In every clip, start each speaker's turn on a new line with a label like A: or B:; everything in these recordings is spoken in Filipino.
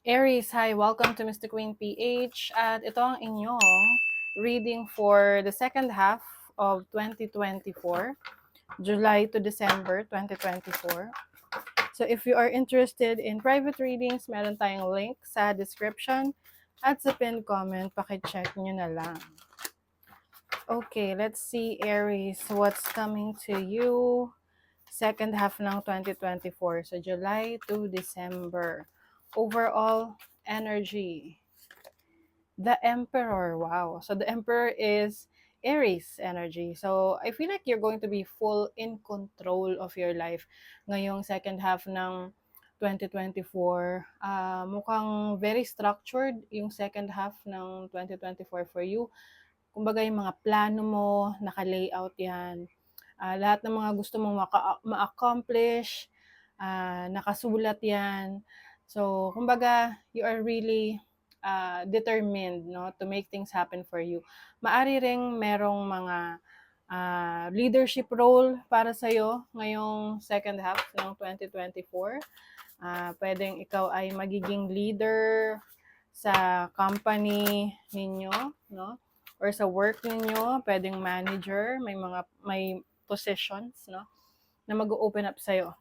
A: Aries, hi! Welcome to Mr. Queen PH at ito ang inyong reading for the second half of 2024, July to December 2024. So if you are interested in private readings, meron tayong link sa description at sa pinned comment, pakicheck nyo na lang. Okay, let's see Aries, what's coming to you second half ng 2024, so July to December. Overall energy. The Emperor, wow. So the Emperor is Aries energy. So I feel like you're going to be full in control of your life ngayong second half ng 2024. Mukhang very structured yung second half ng 2024 for you. Kumbaga yung mga plano mo, naka-layout yan. Lahat ng mga gusto mong ma-accomplish, nakasulat yan. So, kumbaga, you are really determined, no, to make things happen for you. Maari ring merong mga leadership role para sa'yo ngayong second half ng 2024. Pwedeng ikaw ay magiging leader sa company ninyo, no? Or sa work ninyo, pwedeng manager, may positions, no, na mag-open up sa'yo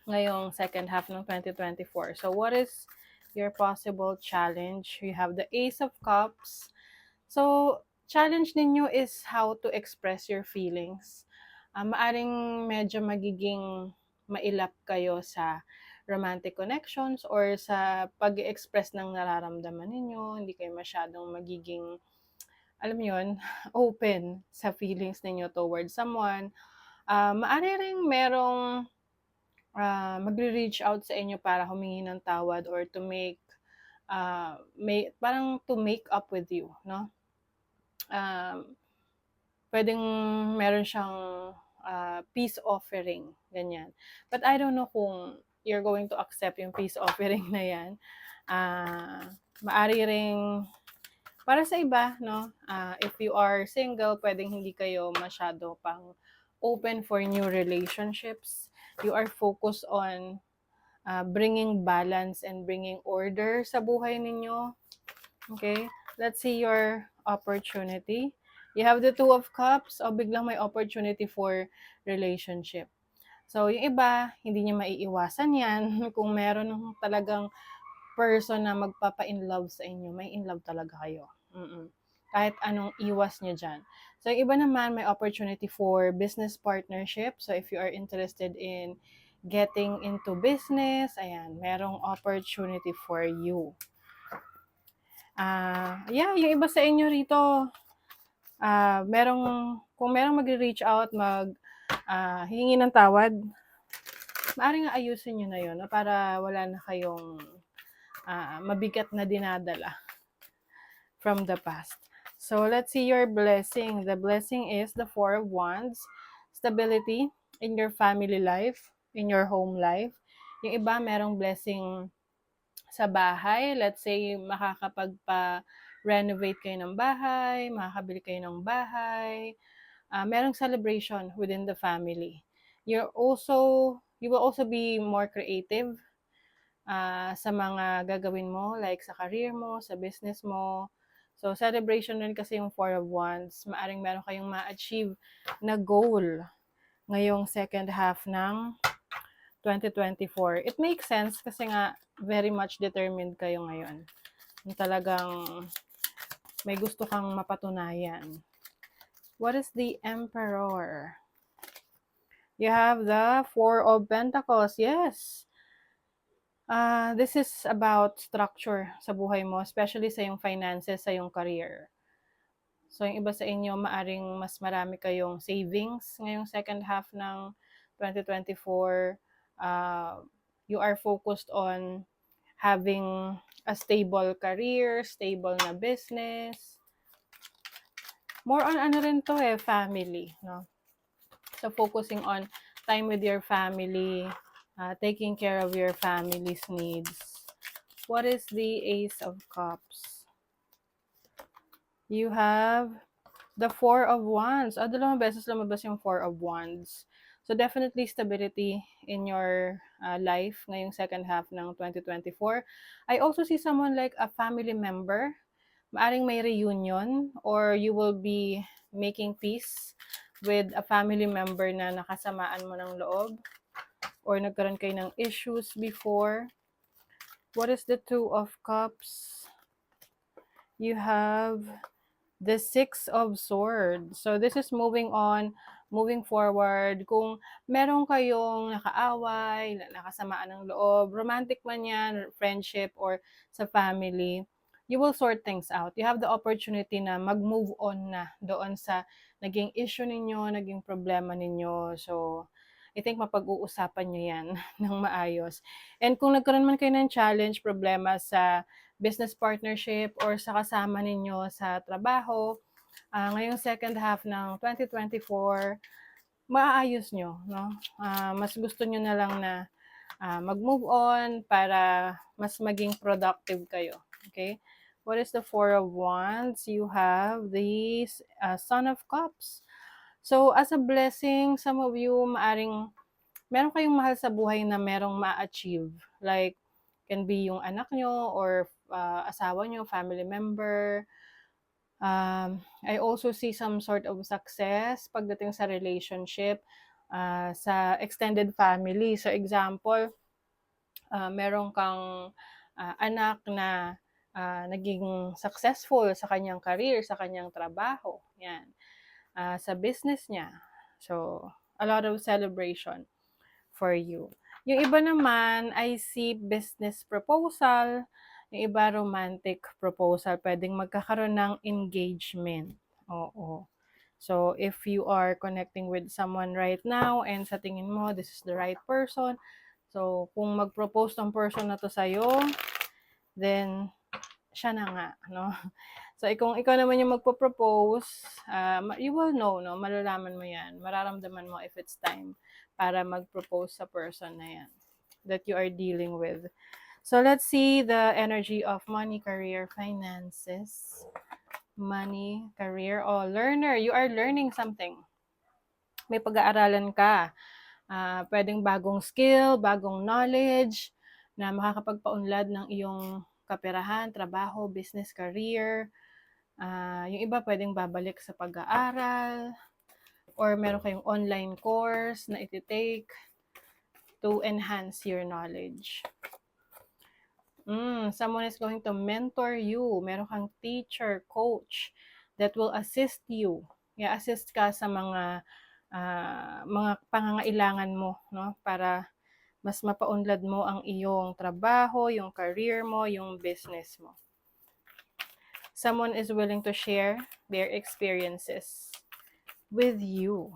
A: ngayong second half ng 2024. So what is your possible challenge? You have the Ace of Cups. So challenge ninyo is how to express your feelings. Maaring medyo magiging mailap kayo sa romantic connections or sa pag-express ng nararamdaman ninyo. Hindi kayo masyadong magiging, alam yun, open sa feelings ninyo towards someone. Maari ring merong magre-reach out sa inyo para humingi ng tawad or to parang to make up with you, no? Pwedeng meron siyang peace offering, ganyan. But I don't know kung you're going to accept yung peace offering na yan. Maari ring para sa iba, no? If you are single, pwedeng hindi kayo masyado pang open for new relationships. You are focused on bringing balance and bringing order sa buhay ninyo. Okay? Let's see your opportunity. You have the Two of Cups, o biglang may opportunity for relationship. So, yung iba, hindi niya maiiwasan yan. Kung meron talagang person na magpapa-in-love sa inyo, may in-love talaga kayo. Kahit anong iwas niyo dyan. So, yung iba naman, may opportunity for business partnership. So, if you are interested in getting into business, ayan, merong opportunity for you. Yung iba sa inyo rito, kung merong magre-reach out, hingi ng tawad, maaaring ayusin nyo na yun, no? Para wala na kayong mabigat na dinadala from the past. So, let's see your blessing. The blessing is the Four of Wands, stability in your family life, in your home life. Yung iba, merong blessing sa bahay. Let's say, makakapagpa-renovate kayo ng bahay, makakabili kayo ng bahay. Merong celebration within the family. You will also be more creative sa mga gagawin mo, like sa career mo, sa business mo. So, celebration rin kasi yung Four of Wands. Maaring meron kayong ma-achieve na goal ngayong second half ng 2024. It makes sense kasi nga very much determined kayo ngayon. Talagang may gusto kang mapatunayan. What is the Emperor? You have the Four of Pentacles. Yes. This is about structure sa buhay mo, especially sa yung finances, sa yung career. So, yung iba sa inyo, maaring mas marami kayong savings ngayong second half ng 2024. You are focused on having a stable career, stable na business. More on ano rin to family, no? So, focusing on time with your family, taking care of your family's needs. What is the Ace of Cups? You have the Four of Wands. Dalawang beses lumabas yung Four of Wands. So, definitely stability in your life ngayong second half ng 2024. I also see someone like a family member. Maaring may reunion or you will be making peace with a family member na nakasamaan mo ng loob or nagkaroon kayo ng issues before. What is the Two of Cups? You have the Six of Swords. So this is moving on, moving forward. Kung meron kayong nakaaway, nakasamaan ng loob, romantic man yan, friendship, or sa family, you will sort things out. You have the opportunity na mag-move on na doon sa naging issue ninyo, naging problema ninyo. So, I think mapag-uusapan nyo yan ng maayos. And kung nagkaroon man kayo ng challenge, problema sa business partnership or sa kasama ninyo sa trabaho, ngayong second half ng 2024, maaayos nyo, no? Mas gusto nyo na lang na mag-move on para mas maging productive kayo, okay? What is the Four of Wands? You have the Son of Cups. So, as a blessing, some of you, meron kayong mahal sa buhay na merong ma-achieve. Like, can be yung anak nyo or asawa nyo, family member. I also see some sort of success pagdating sa relationship sa extended family. So, example, meron kang anak na naging successful sa kanyang career, sa kanyang trabaho. Yan. Sa business niya. So, a lot of celebration for you. Yung iba naman, I see business proposal. Yung iba, romantic proposal. Pwedeng magkakaroon ng engagement. Oo. So, if you are connecting with someone right now and sa tingin mo, this is the right person. So, kung mag-propose tong person na to sa'yo, then, siya na nga, no? So, kung ikaw naman yung magpo-propose, you will know, no? Malalaman mo yan. Mararamdaman mo if it's time para mag-propose sa person na yan that you are dealing with. So, let's see the energy of money, career, finances. Money, career, learner. You are learning something. May pag-aaralan ka. Pwedeng bagong skill, bagong knowledge na makakapagpaunlad ng iyong kaperahan, trabaho, business, career. Yung iba pwedeng babalik sa pag-aaral or meron kayong online course na iti-take to enhance your knowledge. Someone is going to mentor you. Meron kang teacher, coach that will assist you. I-assist ka sa mga pangangailangan mo, no? Para mas mapaunlad mo ang iyong trabaho, yung career mo, yung business mo. Someone is willing to share their experiences with you.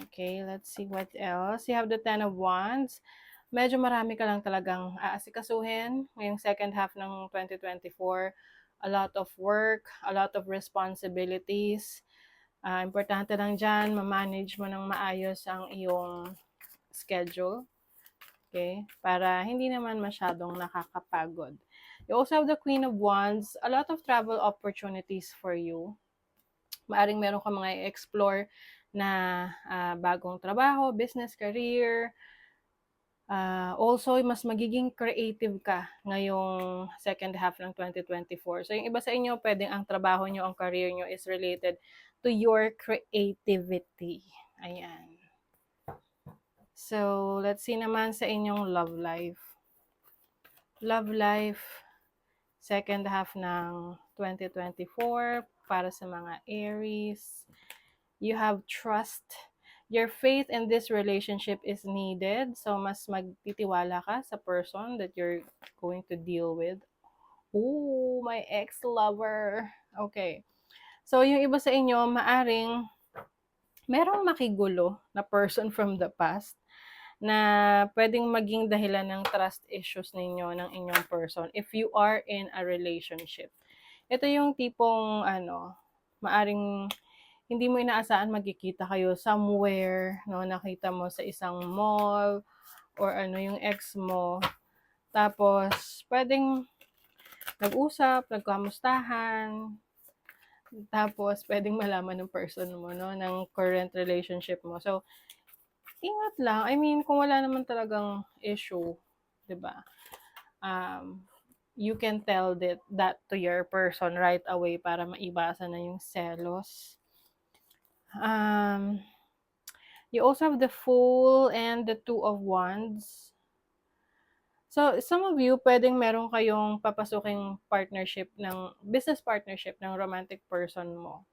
A: Okay, let's see what else. You have the Ten of Wands. Medyo marami ka lang talagang aasikasuhin ngayong second half ng 2024. A lot of work, a lot of responsibilities. Importante lang dyan, ma-manage mo ng maayos ang iyong schedule. Okay? Para hindi naman masyadong nakakapagod. You also have the Queen of Wands, a lot of travel opportunities for you. Maaring meron ka mga i-explore na bagong trabaho, business, career. Also, mas magiging creative ka ngayong second half ng 2024. So, yung iba sa inyo, pwedeng ang trabaho nyo, ang career nyo is related to your creativity. Ayan. So, let's see naman sa inyong love life. Love life, second half ng 2024 para sa mga Aries. You have trust. Your faith in this relationship is needed. So, mas magtitiwala ka sa person that you're going to deal with. Ooh, my ex-lover. Okay. So, yung iba sa inyo, maaring merong makigulo na person from the past na pwedeng maging dahilan ng trust issues ninyo ng inyong person if you are in a relationship. Ito yung tipong maaring hindi mo inaasahan magkikita kayo somewhere, no? Nakita mo sa isang mall or yung ex mo. Tapos pwedeng nag-usap, nagkamustahan. Tapos pwedeng malaman ng person mo, no, ng current relationship mo. So ingat lang. I mean, kung wala naman talagang issue, 'di ba? You can tell that to your person right away para maiwasan na yung selos. Um, you also have the Fool and the Two of Wands. So, some of you, pwedeng meron kayong papasuking partnership ng business partnership ng romantic person mo.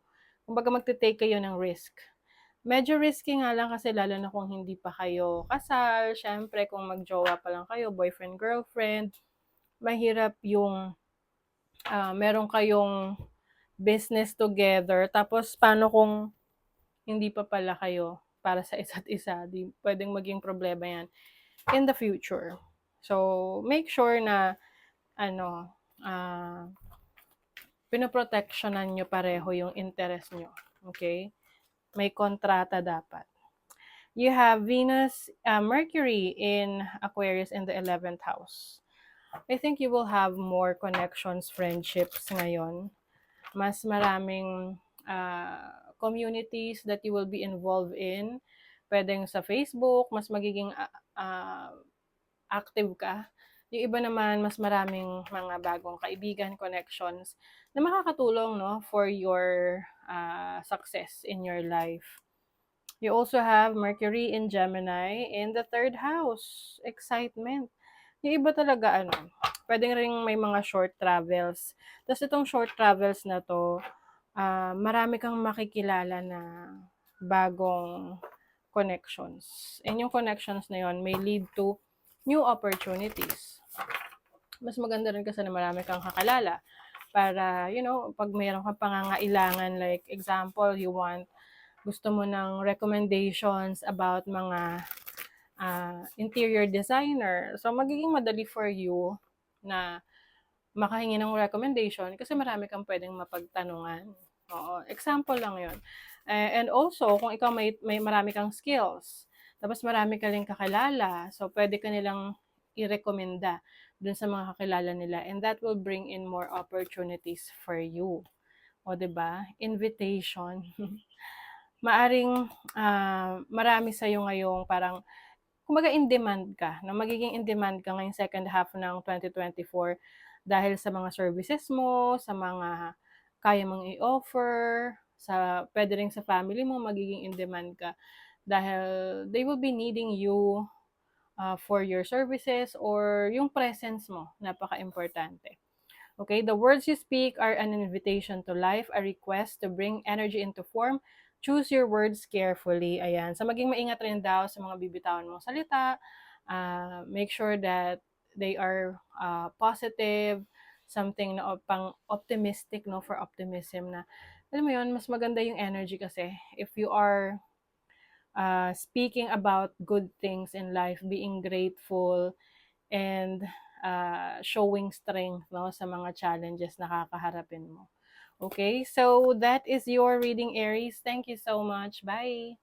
A: Kumbaga magte-take kayo ng risk. Medyo risky nga lang kasi lalo na kung hindi pa kayo kasal, syempre kung magjowa pa lang kayo, boyfriend, girlfriend, mahirap yung meron kayong business together, tapos paano kung hindi pa pala kayo para sa isa't isa, di pwedeng maging problema yan in the future. So, make sure na ano, pinoprotectionan nyo pareho yung interest nyo. Okay? May kontrata dapat. You have Venus, Mercury in Aquarius in the 11th house. I think you will have more connections, friendships ngayon. Mas maraming communities that you will be involved in. Pwedeng sa Facebook, mas magiging active ka. Yung iba naman, mas maraming mga bagong kaibigan, connections na makakatulong, no, for your success in your life. You also have Mercury in Gemini in the 3rd house. Excitement. Yung iba talaga, pwedeng ring may mga short travels. Tapos itong short travels na to, marami kang makikilala na bagong connections. And yung connections na yon may lead to new opportunities. Mas maganda rin kasi na marami kang kakalala para, pag mayroon kang pangangailangan, like example, gusto mo ng recommendations about mga interior designer. So, magiging madali for you na makahingi ng recommendation kasi marami kang pwedeng mapagtanungan. Oo, example lang yon. And also, kung ikaw may marami kang skills, tapos marami ka rin kakilala, so pwede ka nilang i-recommenda dun sa mga kakilala nila, and that will bring in more opportunities for you. O, 'di ba? Invitation. Maaring marami sa'yo ngayong parang, kumbaga in demand ka, no? Magiging in demand ka ngayong second half ng 2024 dahil sa mga services mo, sa mga kaya mong i-offer, pwede rin sa family mo, magiging in demand ka dahil they will be needing you for your services or yung presence mo, napaka-importante. Okay, the words you speak are an invitation to life, a request to bring energy into form. Choose your words carefully. Ayan. So, maging maingat rin daw sa mga bibitawan mong salita. Make sure that they are positive, something na pang optimistic, no, for optimism na. Alam mo yun, mas maganda yung energy kasi if you are speaking about good things in life, being grateful, and showing strength, no, sa mga challenges na kakaharapin mo. Okay, so that is your reading, Aries. Thank you so much. Bye!